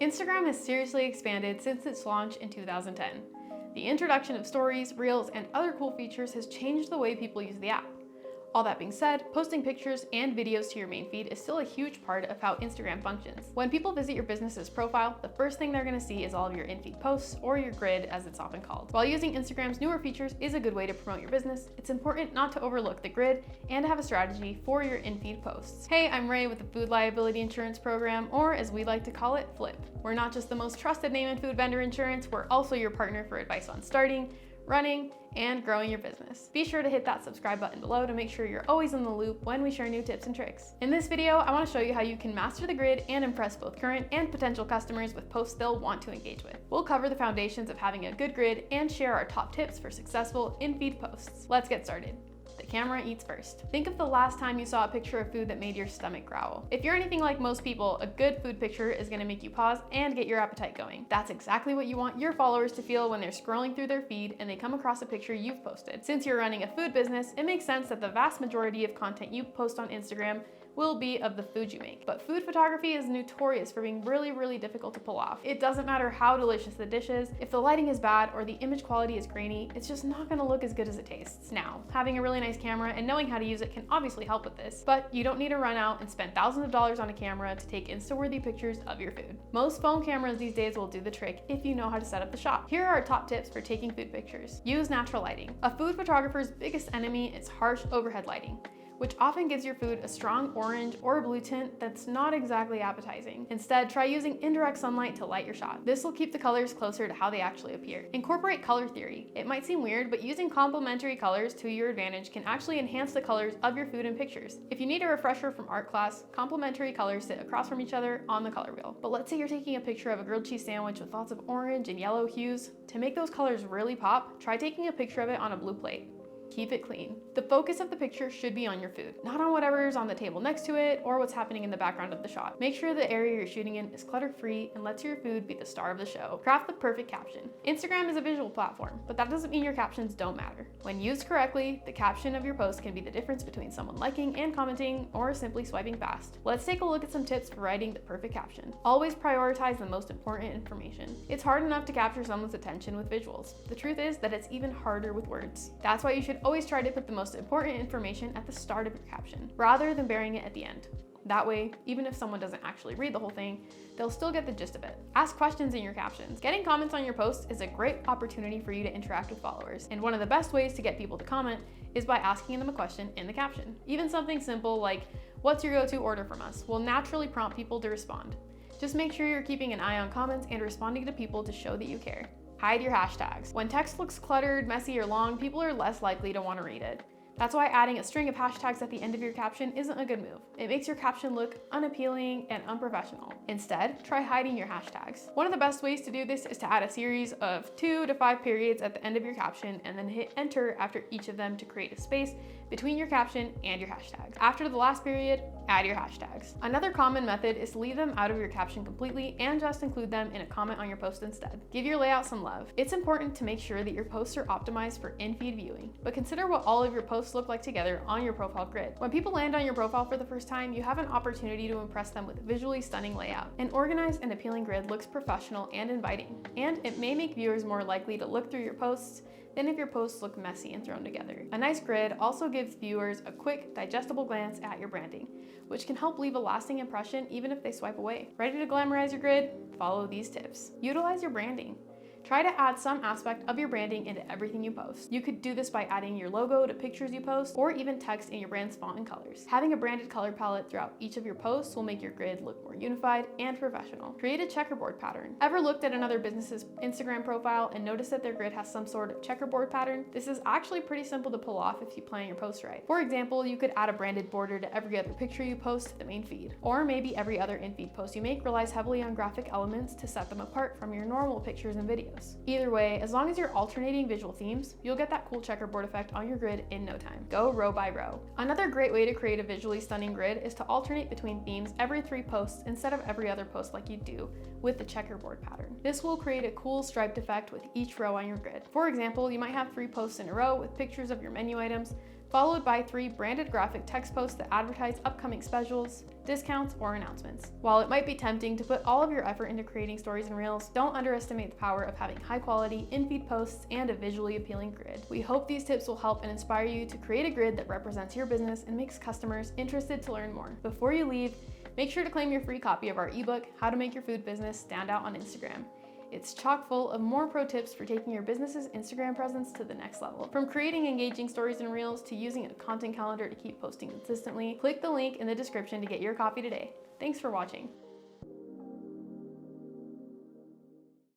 Instagram has seriously expanded since its launch in 2010. The introduction of stories, reels, and other cool features has changed the way people use the app. All that being said, posting pictures and videos to your main feed is still a huge part of how Instagram functions. When people visit your business's profile, the first thing they're going to see is all of your in-feed posts, or your grid as it's often called. While using Instagram's newer features is a good way to promote your business, it's important not to overlook the grid and to have a strategy for your in-feed posts. Hey, I'm Ray with the Food Liability Insurance Program, or as we like to call it, FLIP. We're not just the most trusted name in food vendor insurance, we're also your partner for advice on starting, running, and growing your business. Be sure to hit that subscribe button below to make sure you're always in the loop when we share new tips and tricks. In this video, I want to show you how you can master the grid and impress both current and potential customers with posts they'll want to engage with. We'll cover the foundations of having a good grid and share our top tips for successful in-feed posts. Let's get started. The camera eats first. Think of the last time you saw a picture of food that made your stomach growl. If you're anything like most people, a good food picture is going to make you pause and get your appetite going. That's exactly what you want your followers to feel when they're scrolling through their feed and they come across a picture you've posted. Since you're running a food business, it makes sense that the vast majority of content you post on Instagram will be of the food you make. But food photography is notorious for being really difficult to pull off. It doesn't matter how delicious the dish is, if the lighting is bad or the image quality is grainy, it's just not gonna look as good as it tastes. Now, having a really nice camera and knowing how to use it can obviously help with this, but you don't need to run out and spend thousands of dollars on a camera to take Insta-worthy pictures of your food. Most phone cameras these days will do the trick if you know how to set up the shot. Here are our top tips for taking food pictures. Use natural lighting. A food photographer's biggest enemy is harsh overhead lighting, which often gives your food a strong orange or blue tint that's not exactly appetizing. Instead, try using indirect sunlight to light your shot. This will keep the colors closer to how they actually appear. Incorporate color theory. It might seem weird, but using complementary colors to your advantage can actually enhance the colors of your food and pictures. If you need a refresher from art class, complementary colors sit across from each other on the color wheel. But let's say you're taking a picture of a grilled cheese sandwich with lots of orange and yellow hues. To make those colors really pop, try taking a picture of it on a blue plate. Keep it clean. The focus of the picture should be on your food, not on whatever's on the table next to it or what's happening in the background of the shot. Make sure the area you're shooting in is clutter-free and lets your food be the star of the show. Craft the perfect caption. Instagram is a visual platform, but that doesn't mean your captions don't matter. When used correctly, the caption of your post can be the difference between someone liking and commenting or simply swiping past. Let's take a look at some tips for writing the perfect caption. Always prioritize the most important information. It's hard enough to capture someone's attention with visuals. The truth is that it's even harder with words. That's why you should always try to put the most important information at the start of your caption, rather than burying it at the end. That way, even if someone doesn't actually read the whole thing, they'll still get the gist of it. Ask questions in your captions. Getting comments on your posts is a great opportunity for you to interact with followers, and one of the best ways to get people to comment is by asking them a question in the caption. Even something simple like, "What's your go-to order from us?" will naturally prompt people to respond. Just make sure you're keeping an eye on comments and responding to people to show that you care. Hide your hashtags. When text looks cluttered, messy, or long, people are less likely to want to read it. That's why adding a string of hashtags at the end of your caption isn't a good move. It makes your caption look unappealing and unprofessional. Instead, try hiding your hashtags. One of the best ways to do this is to add a series of 2 to 5 periods at the end of your caption and then hit enter after each of them to create a space between your caption and your hashtags. After the last period, add your hashtags. Another common method is to leave them out of your caption completely and just include them in a comment on your post instead. Give your layout some love. It's important to make sure that your posts are optimized for in-feed viewing, but consider what all of your posts look like together on your profile grid. When people land on your profile for the first time, you have an opportunity to impress them with a visually stunning layout. An organized and appealing grid looks professional and inviting, and it may make viewers more likely to look through your posts than if your posts look messy and thrown together. A nice grid also gives viewers a quick, digestible glance at your branding, which can help leave a lasting impression even if they swipe away. Ready to glamorize your grid? Follow these tips. Utilize your branding. Try to add some aspect of your branding into everything you post. You could do this by adding your logo to pictures you post, or even text in your brand's font and colors. Having a branded color palette throughout each of your posts will make your grid look more unified and professional. Create a checkerboard pattern. Ever looked at another business's Instagram profile and noticed that their grid has some sort of checkerboard pattern? This is actually pretty simple to pull off if you plan your posts right. For example, you could add a branded border to every other picture you post to the main feed. Or maybe every other in-feed post you make relies heavily on graphic elements to set them apart from your normal pictures and videos. Either way, as long as you're alternating visual themes, you'll get that cool checkerboard effect on your grid in no time. Go row by row. Another great way to create a visually stunning grid is to alternate between themes every 3 posts instead of every other post like you do with the checkerboard pattern. This will create a cool striped effect with each row on your grid. For example, you might have 3 posts in a row with pictures of your menu items, followed by 3 branded graphic text posts that advertise upcoming specials, discounts, or announcements. While it might be tempting to put all of your effort into creating stories and reels, don't underestimate the power of having high quality in-feed posts and a visually appealing grid. We hope these tips will help and inspire you to create a grid that represents your business and makes customers interested to learn more. Before you leave, make sure to claim your free copy of our ebook, How to Make Your Food Business Stand Out on Instagram. It's chock full of more pro tips for taking your business's Instagram presence to the next level. From creating engaging stories and reels to using a content calendar to keep posting consistently, click the link in the description to get your copy today. Thanks for watching.